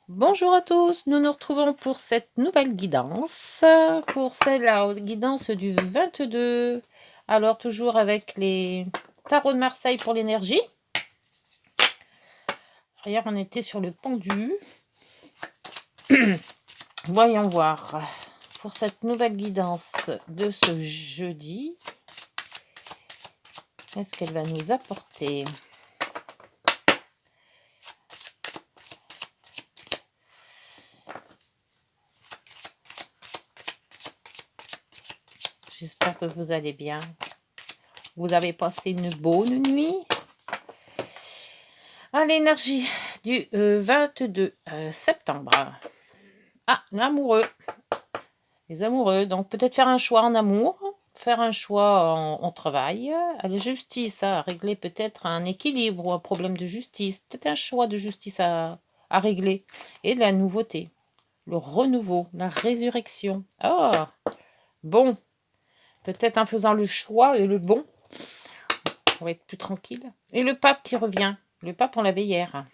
Bonjour à tous, nous nous retrouvons pour cette nouvelle guidance, pour la guidance du 22. Alors toujours avec les tarots de Marseille pour l'énergie. Hier on était sur le pendu. Voyons voir pour cette nouvelle guidance de ce jeudi. Qu'est-ce qu'elle va nous apporter ? J'espère que vous allez bien. Vous avez passé une bonne nuit. L'énergie du 22 septembre. L'amoureux. Les amoureux. Donc peut-être faire un choix en amour, faire un choix en travail, à la justice, à régler peut-être un équilibre ou un problème de justice. Peut-être un choix de justice à régler. Et de la nouveauté. Le renouveau, la résurrection. Bon. Peut-être en faisant le choix et le bon, on va être plus tranquille. Et le pape qui revient. Le pape, on l'avait hier.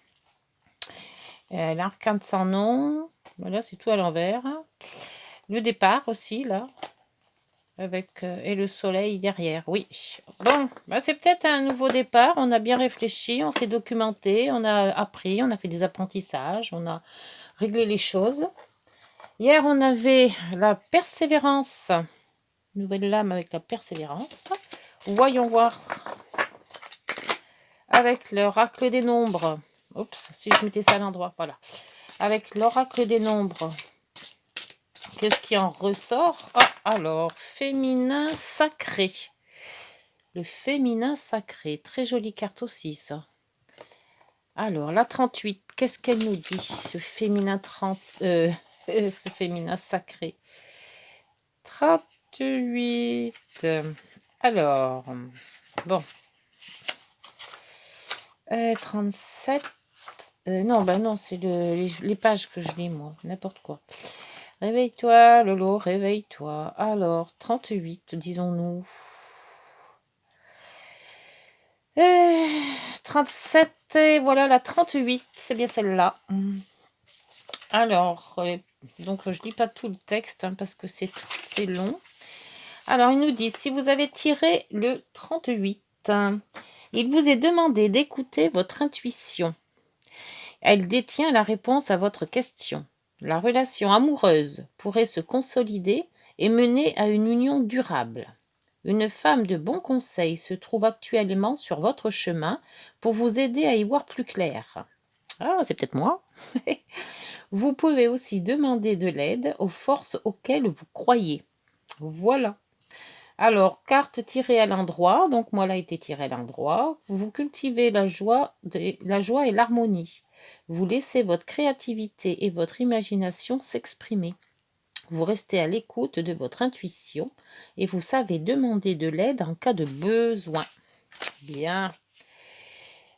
L'arcane sans nom. Voilà, c'est tout à l'envers. Le départ aussi, là. Avec et le soleil derrière. Oui. Bon, c'est peut-être un nouveau départ. On a bien réfléchi, on s'est documenté, on a appris, on a fait des apprentissages, on a réglé les choses. Hier, on avait la persévérance. Nouvelle lame avec la persévérance. Voyons voir avec l'oracle des nombres. Oups, si je mettais ça à l'endroit, voilà. Avec l'oracle des nombres, qu'est-ce qui en ressort? Alors, féminin sacré. Le féminin sacré. Très jolie carte aussi, ça. Alors, la 38, qu'est-ce qu'elle nous dit, ce féminin ce féminin sacré? 38. Alors, bon. 37. Non, c'est les pages que je lis, moi. N'importe quoi. Réveille-toi, Lolo, réveille-toi. Alors, 38, disons-nous. 37, et voilà la 38, c'est bien celle-là. Alors, donc je lis pas tout le texte parce que c'est long. Alors, il nous dit, si vous avez tiré le 38, il vous est demandé d'écouter votre intuition. Elle détient la réponse à votre question. La relation amoureuse pourrait se consolider et mener à une union durable. Une femme de bon conseil se trouve actuellement sur votre chemin pour vous aider à y voir plus clair. C'est peut-être moi. Vous pouvez aussi demander de l'aide aux forces auxquelles vous croyez. Voilà. Alors, carte tirée à l'endroit. Donc, moi, elle a été tirée à l'endroit. Vous cultivez la joie et l'harmonie. Vous laissez votre créativité et votre imagination s'exprimer. Vous restez à l'écoute de votre intuition et vous savez demander de l'aide en cas de besoin. Bien.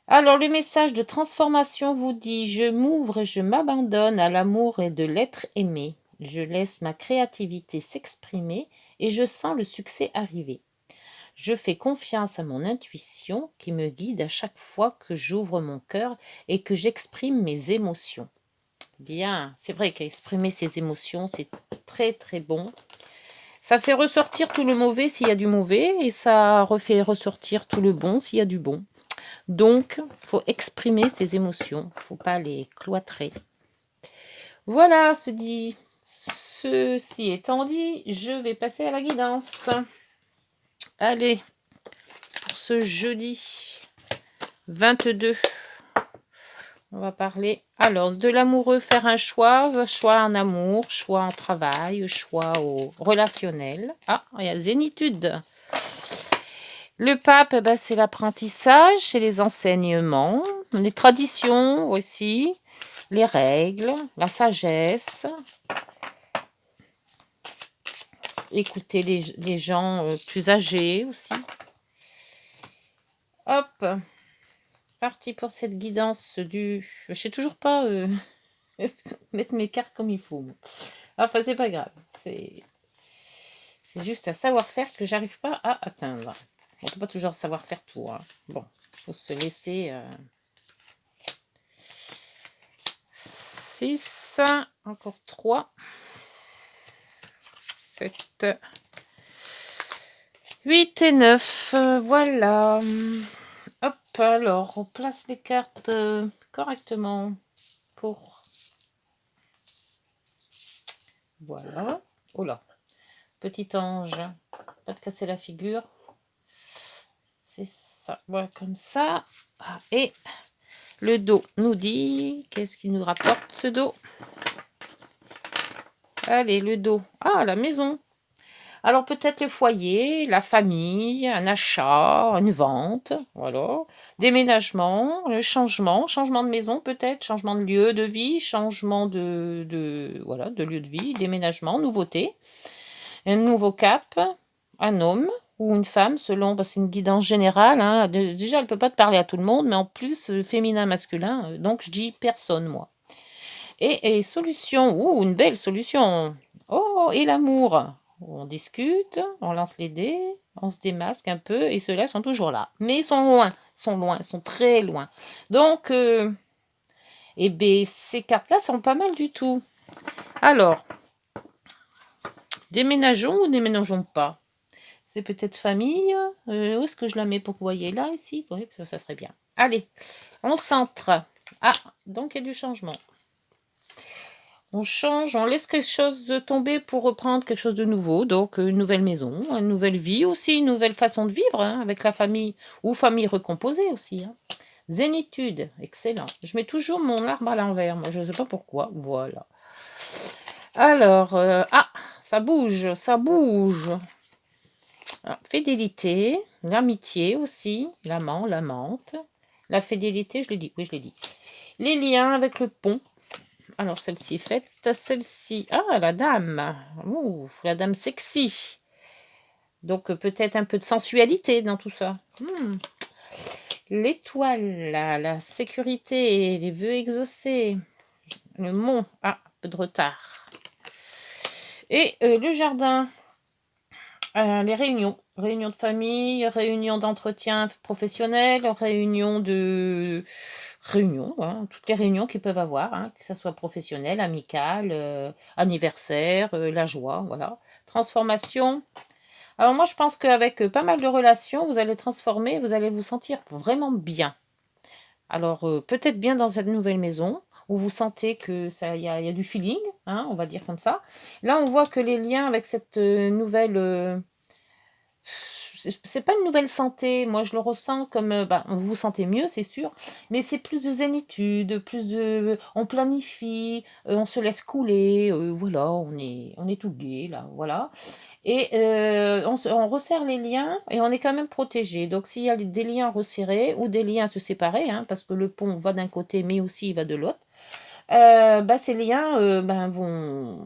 Alors, le message de transformation vous dit « Je m'ouvre et je m'abandonne à l'amour et de l'être aimé. Je laisse ma créativité s'exprimer et je sens le succès arriver. Je fais confiance à mon intuition qui me guide à chaque fois que j'ouvre mon cœur et que j'exprime mes émotions. » Bien, c'est vrai qu'exprimer ses émotions, c'est très très bon. Ça fait ressortir tout le mauvais s'il y a du mauvais et ça refait ressortir tout le bon s'il y a du bon. Donc, il faut exprimer ses émotions, il ne faut pas les cloîtrer. Voilà, ceci étant dit, je vais passer à la guidance. Allez, pour ce jeudi 22, on va parler alors de l'amoureux, faire un choix en amour, choix en travail, choix au relationnel. Il y a zénitude. Le pape, c'est l'apprentissage, c'est les enseignements, les traditions aussi, les règles, la sagesse. Écouter les gens plus âgés aussi. Hop, parti pour cette guidance du... Je sais toujours pas mettre mes cartes comme il faut. Enfin, c'est pas grave. C'est juste un savoir-faire que j'arrive pas à atteindre. On peut pas toujours savoir faire tout. Bon, faut se laisser 6, encore 3, 7, 8 et 9. Voilà. Hop, alors, on place les cartes correctement pour... Voilà. Oh là. Petit ange. Pas de casser la figure. C'est ça. Voilà, comme ça. Et le dos nous dit... Qu'est-ce qu'il nous rapporte, ce dos? Allez, le dos. Ah, la maison. Alors, peut-être le foyer, la famille, un achat, une vente, voilà. Déménagement, changement de maison peut-être, changement de lieu de vie, changement voilà, de lieu de vie, déménagement, nouveauté, un nouveau cap, un homme ou une femme, selon, parce que c'est une guidance générale. Hein. Déjà, elle ne peut pas te parler à tout le monde, mais en plus, féminin, masculin, donc je dis personne, moi. Et solution, une belle solution. Oh, et l'amour. On discute, on lance les dés, on se démasque un peu, et ceux-là sont toujours là. Mais ils sont loin, ils sont très loin. Donc, eh bien, ces cartes-là sont pas mal du tout. Alors, déménageons ou déménageons pas? C'est peut-être famille. Où est-ce que je la mets pour que vous voyez? Là, ici? Oui, ça serait bien. Allez, on centre. Ah, donc il y a du changement. On change, on laisse quelque chose tomber pour reprendre quelque chose de nouveau. Donc, une nouvelle maison, une nouvelle vie aussi, une nouvelle façon de vivre hein, avec la famille ou famille recomposée aussi. Hein. Zénitude, excellent. Je mets toujours mon arbre à l'envers, moi, je ne sais pas pourquoi. Voilà. Alors, ça bouge, ça bouge. Alors, fidélité, l'amitié aussi, l'amant, l'amante. La fidélité, je l'ai dit, oui, je l'ai dit. Les liens avec le pont. Alors, celle-ci est faite. Celle-ci... Ah, la dame. Ouh, la dame sexy. Donc, peut-être un peu de sensualité dans tout ça. L'étoile, la sécurité, les vœux exaucés. Le mont. Ah, un peu de retard. Et le jardin. Les réunions. Réunions de famille, réunions d'entretien professionnel, réunions de... Réunions, hein, toutes les réunions qu'ils peuvent avoir, hein, que ce soit professionnel, amical, anniversaire, la joie, voilà. Transformation. Alors moi, je pense qu'avec pas mal de relations, vous allez transformer, vous allez vous sentir vraiment bien. Alors, peut-être bien dans cette nouvelle maison, où vous sentez que ça, y a du feeling, hein, on va dire comme ça. Là, on voit que les liens avec cette nouvelle... c'est pas une nouvelle santé, moi je le ressens comme, vous vous sentez mieux, c'est sûr, mais c'est plus de zénitude, plus de... On planifie, on se laisse couler, voilà, on est tout gai, là, voilà. Et on resserre les liens et on est quand même protégé. Donc s'il y a des liens resserrés ou des liens à se séparer, hein, parce que le pont va d'un côté mais aussi il va de l'autre, ces liens vont...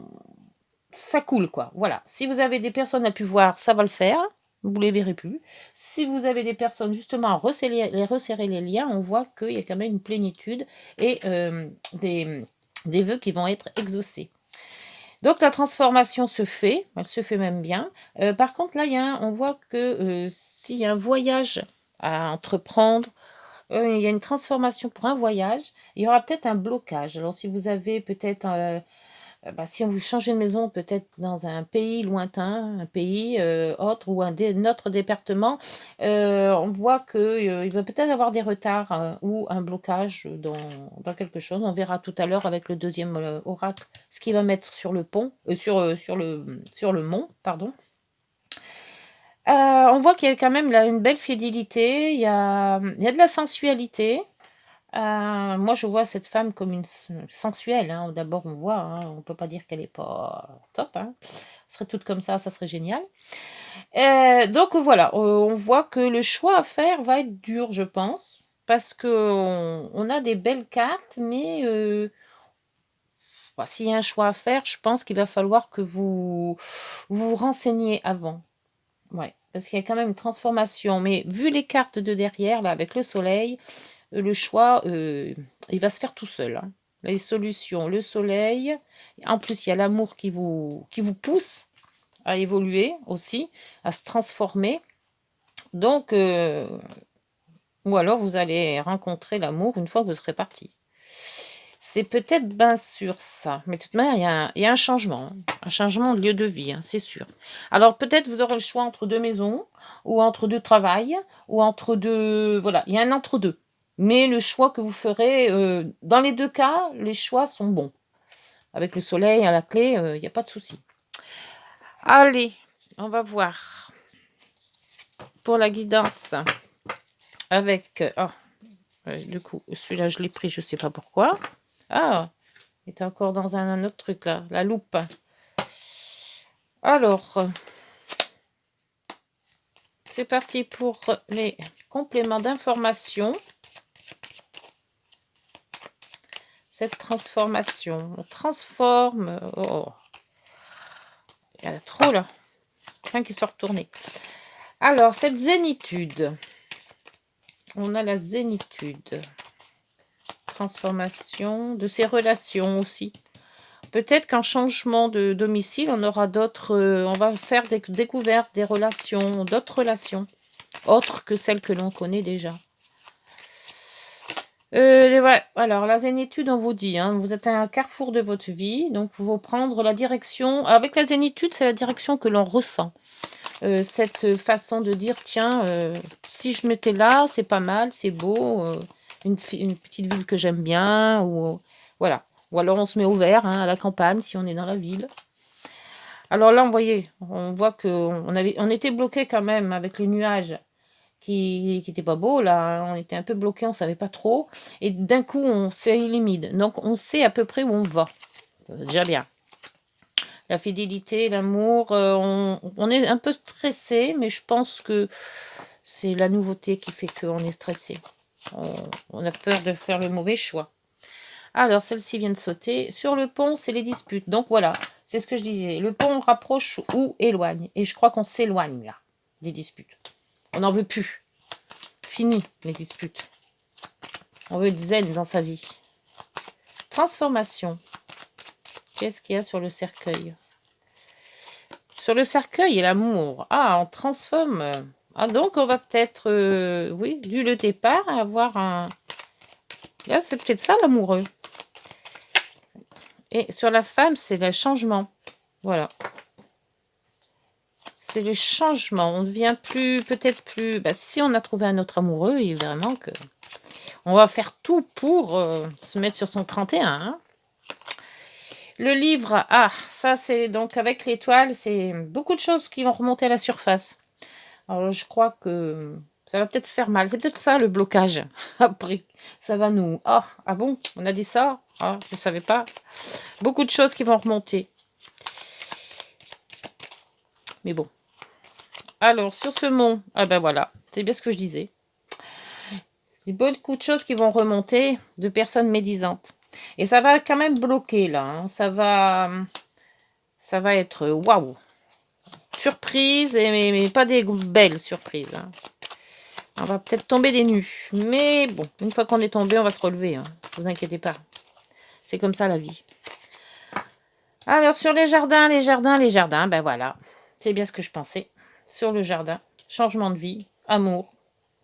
Ça coule quoi, voilà. Si vous avez des personnes à pu voir, ça va le faire. Vous les verrez plus. Si vous avez des personnes justement à resserrer les liens, on voit qu'il y a quand même une plénitude et des vœux qui vont être exaucés. Donc la transformation se fait, elle se fait même bien. Par contre là, on voit que s'il y a un voyage à entreprendre, il y a une transformation pour un voyage, il y aura peut-être un blocage. Alors si vous avez peut-être... si vous changez de maison, peut-être dans un pays lointain, un pays autre ou autre département, on voit qu'il va peut-être avoir des retards ou un blocage dans quelque chose. On verra tout à l'heure avec le deuxième oracle ce qu'il va mettre sur le pont, sur le mont, pardon. On voit qu'il y a quand même là, une belle fidélité, il y a de la sensualité. Moi, je vois cette femme comme une sensuelle. Hein. D'abord, on voit, hein, on peut pas dire qu'elle est pas top. Hein. Elle serait toute comme ça serait génial. Donc voilà, on voit que le choix à faire va être dur, je pense, parce que on a des belles cartes, mais s'il y a un choix à faire, je pense qu'il va falloir que vous renseigniez avant. Ouais, parce qu'il y a quand même une transformation. Mais vu les cartes de derrière, là, avec le soleil, le choix, il va se faire tout seul. Hein. Les solutions, le soleil. En plus, il y a l'amour qui vous pousse à évoluer aussi, à se transformer. Donc, ou alors vous allez rencontrer l'amour une fois que vous serez parti. c'est peut-être bien sûr ça. Mais de toute manière, il y a un changement. Un changement de lieu de vie, hein, c'est sûr. Alors peut-être vous aurez le choix entre deux maisons, ou entre deux travails, ou entre deux... Voilà, il y a un entre-deux. Mais le choix que vous ferez, dans les deux cas, les choix sont bons. Avec le soleil à la clé, il n'y a pas de souci. Allez, on va voir. Pour la guidance, avec... du coup, celui-là, je l'ai pris, je ne sais pas pourquoi. Ah, il était encore dans un autre truc, là. La loupe. Alors, c'est parti pour les compléments d'information. Cette transformation. On transforme... Oh, il y en a trop, là. Rien qui soit retourné. Alors, cette zénitude. On a la zénitude. Transformation de ses relations aussi. Peut-être qu'en changement de domicile, on aura d'autres... on va faire des découvertes des relations, d'autres relations, autres que celles que l'on connaît déjà. Ouais. Alors, la zénitude, on vous dit, hein, vous êtes à un carrefour de votre vie, donc il faut prendre la direction... Avec la zénitude, c'est la direction que l'on ressent. Cette façon de dire, tiens, si je m'étais là, c'est pas mal, c'est beau, une petite ville que j'aime bien, ou voilà. Ou alors on se met au vert, hein, à la campagne, si on est dans la ville. Alors là, vous voyez, on voit on était bloqué quand même avec les nuages qui n'étaient pas beaux, là. Hein. On était un peu bloqué, on ne savait pas trop. Et d'un coup, on s'élimine. Donc, on sait à peu près où on va. C'est déjà bien. La fidélité, l'amour, on est un peu stressé, mais je pense que c'est la nouveauté qui fait qu'on est stressé. On a peur de faire le mauvais choix. Alors, celle-ci vient de sauter. Sur le pont, c'est les disputes. Donc, voilà, c'est ce que je disais. Le pont rapproche ou éloigne. Et je crois qu'on s'éloigne, là, des disputes. On n'en veut plus. Fini, les disputes. On veut être zen dans sa vie. Transformation. Qu'est-ce qu'il y a sur le cercueil? Sur le cercueil et l'amour. Ah, on transforme. Ah, donc on va peut-être, oui, dû le départ, avoir un... Là, c'est peut-être ça l'amoureux. Et sur la femme, c'est le changement. Voilà. C'est le changement. On devient plus, peut-être plus... Bah, si on a trouvé un autre amoureux, évidemment que... On va faire tout pour se mettre sur son 31. Hein. Le livre, ah, ça c'est donc avec l'étoile, c'est beaucoup de choses qui vont remonter à la surface. Alors je crois que ça va peut-être faire mal. C'est peut-être ça le blocage. Après, ça va nous... Oh, ah bon, on a dit ça? Ah, je ne savais pas. Beaucoup de choses qui vont remonter. Mais bon. Alors, sur ce mont, ah ben voilà, c'est bien ce que je disais. Il y a beaucoup de choses qui vont remonter de personnes médisantes. Et ça va quand même bloquer là. Hein. Ça va être waouh. Surprise, mais pas des belles surprises. Hein. On va peut-être tomber des nues. Mais bon, une fois qu'on est tombé, on va se relever. Hein. Ne vous inquiétez pas. C'est comme ça la vie. Alors sur les jardins, ben voilà. C'est bien ce que je pensais. Sur le jardin, changement de vie, amour,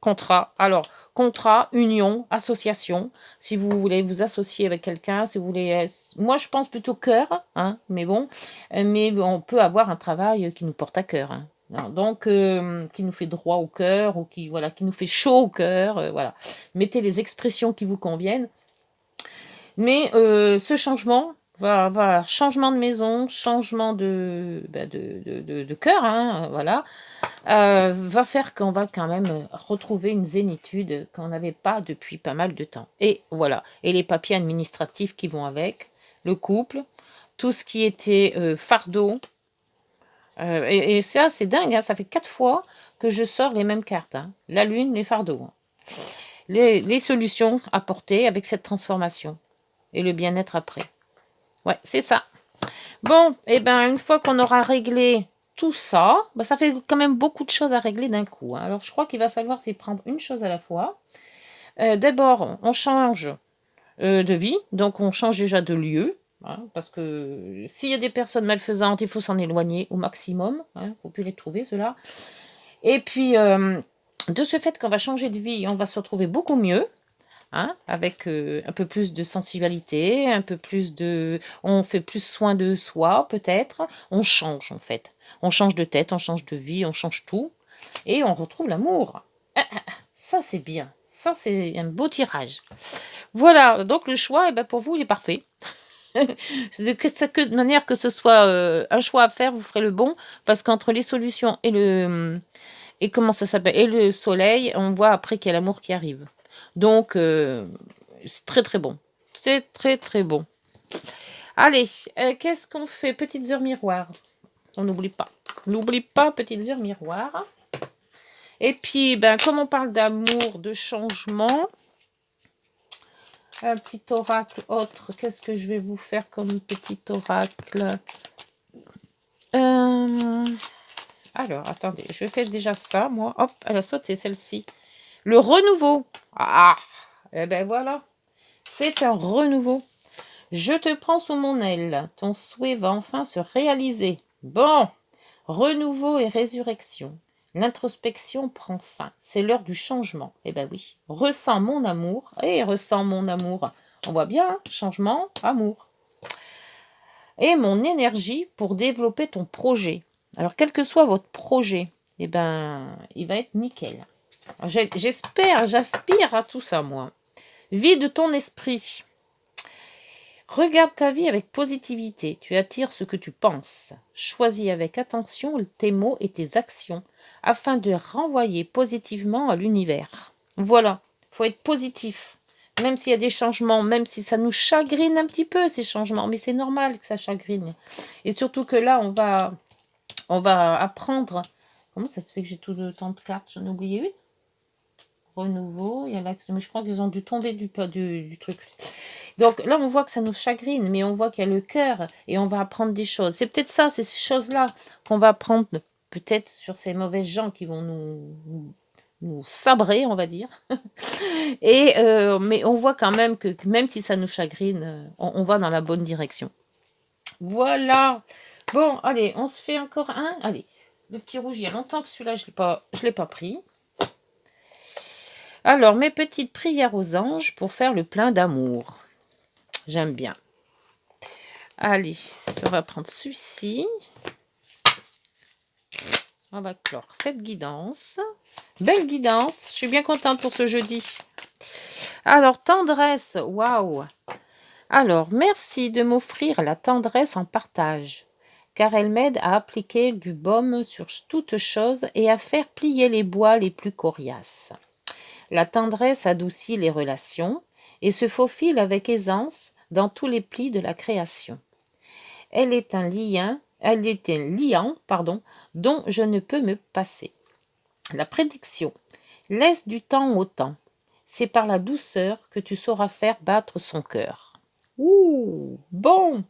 contrat. Alors, contrat, union, association. Si vous voulez vous associer avec quelqu'un, si vous voulez... Moi, je pense plutôt cœur, hein, mais bon. Mais on peut avoir un travail qui nous porte à cœur. Hein. Donc, qui nous fait droit au cœur, ou qui nous fait chaud au cœur. Voilà. Mettez les expressions qui vous conviennent. Mais ce changement... changement de maison, changement de cœur, hein, voilà, va faire qu'on va quand même retrouver une zénitude qu'on n'avait pas depuis pas mal de temps. Et voilà, et les papiers administratifs qui vont avec, le couple, tout ce qui était fardeau, et ça c'est dingue, hein, ça fait 4 fois que je sors les mêmes cartes, hein, la lune, les fardeaux, hein. Les solutions apportées avec cette transformation, et le bien-être après. Ouais, c'est ça. Bon, et ben une fois qu'on aura réglé tout ça, ben, ça fait quand même beaucoup de choses à régler d'un coup. Hein. Alors, je crois qu'il va falloir s'y prendre une chose à la fois. D'abord, on change de vie, donc on change déjà de lieu. Hein, parce que s'il y a des personnes malfaisantes, il faut s'en éloigner au maximum. Il ne faut plus les trouver, ceux-là. Et puis, de ce fait qu'on va changer de vie, on va se retrouver beaucoup mieux. hein, avec un peu plus de sensualité, un peu plus de... On fait plus soin de soi, peut-être. On change, en fait. On change de tête, on change de vie, on change tout. Et on retrouve l'amour. Ça, c'est bien. Ça, c'est un beau tirage. Voilà, donc le choix, eh ben, pour vous, il est parfait. De manière que ce soit un choix à faire, vous ferez le bon. Parce qu'entre les solutions et le... Et comment ça s'appelle? Et le soleil, on voit après qu'il y a l'amour qui arrive. Donc, c'est très très bon. C'est très très bon. Allez, qu'est-ce qu'on fait? Petites heures miroirs. On n'oublie pas. N'oublie pas, petites heures miroirs. Et puis, ben, comme on parle d'amour, de changement, un petit oracle autre. Qu'est-ce que je vais vous faire comme petit oracle? Alors, attendez, je fais déjà ça, moi. Hop, elle a sauté, celle-ci. Le renouveau. Ah, eh ben voilà. C'est un renouveau. Je te prends sous mon aile. Ton souhait va enfin se réaliser. Bon, renouveau et résurrection. L'introspection prend fin. C'est l'heure du changement. Eh ben oui. Ressens mon amour. Et ressens mon amour. On voit bien, hein, changement, amour. Et mon énergie pour développer ton projet. Alors, quel que soit votre projet, eh ben, il va être nickel. J'espère, j'aspire à tout ça, moi. Vide ton esprit. Regarde ta vie avec positivité. Tu attires ce que tu penses. Choisis avec attention tes mots et tes actions afin de renvoyer positivement à l'univers. Voilà, il faut être positif. Même s'il y a des changements, même si ça nous chagrine un petit peu, ces changements. Mais c'est normal que ça chagrine. Et surtout que là, on va apprendre... Comment ça se fait que j'ai tout le temps de cartes? J'en ai oublié une. Renouveau, il y a l'axe, mais je crois qu'ils ont dû tomber du truc. Donc là, on voit que ça nous chagrine, mais on voit qu'il y a le cœur et on va apprendre des choses. C'est peut-être ça, c'est ces choses-là qu'on va apprendre, peut-être sur ces mauvaises gens qui vont nous sabrer, on va dire. Et mais on voit quand même que même si ça nous chagrine, on va dans la bonne direction. Voilà. Bon, allez, on se fait encore un. Allez, le petit rouge, il y a longtemps que celui-là, je l'ai pas pris. Alors, mes petites prières aux anges pour faire le plein d'amour. J'aime bien. Allez, on va prendre celui-ci. On va clore cette guidance. Belle guidance. Je suis bien contente pour ce jeudi. Alors, tendresse. Waouh. Alors, merci de m'offrir la tendresse en partage, car elle m'aide à appliquer du baume sur toute chose et à faire plier les bois les plus coriaces. La tendresse adoucit les relations et se faufile avec aisance dans tous les plis de la création. Elle est un liant, dont je ne peux me passer. La prédiction. Laisse du temps au temps. C'est par la douceur que tu sauras faire battre son cœur. Ouh, bon.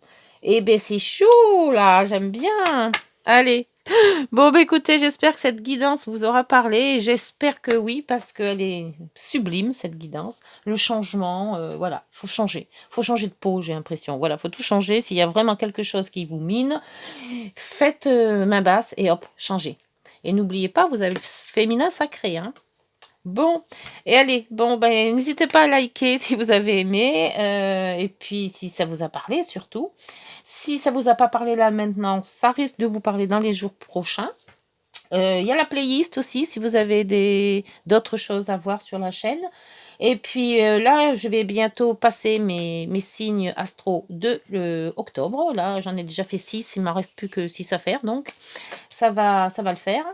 Eh ben c'est chaud là, j'aime bien. Allez. Bon, bah écoutez, j'espère que cette guidance vous aura parlé. J'espère que oui, parce qu'elle est sublime, cette guidance. Le changement, voilà, faut changer. Faut changer de peau, j'ai l'impression. Voilà, faut tout changer. S'il y a vraiment quelque chose qui vous mine, faites main basse et hop, changez. Et n'oubliez pas, vous avez le féminin sacré, hein. Bon, et allez, bon, ben, n'hésitez pas à liker si vous avez aimé, et puis si ça vous a parlé surtout. Si ça vous a pas parlé là maintenant, ça risque de vous parler dans les jours prochains. Il y a la playlist aussi, si vous avez d'autres choses à voir sur la chaîne. Et puis là, je vais bientôt passer mes signes astro de octobre. Là, j'en ai déjà fait 6, il ne m'en reste plus que 6 à faire, donc ça va le faire.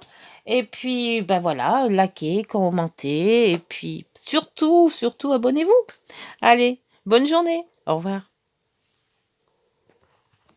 Et puis, ben voilà, likez, commentez, et puis surtout, abonnez-vous. Allez, bonne journée, au revoir.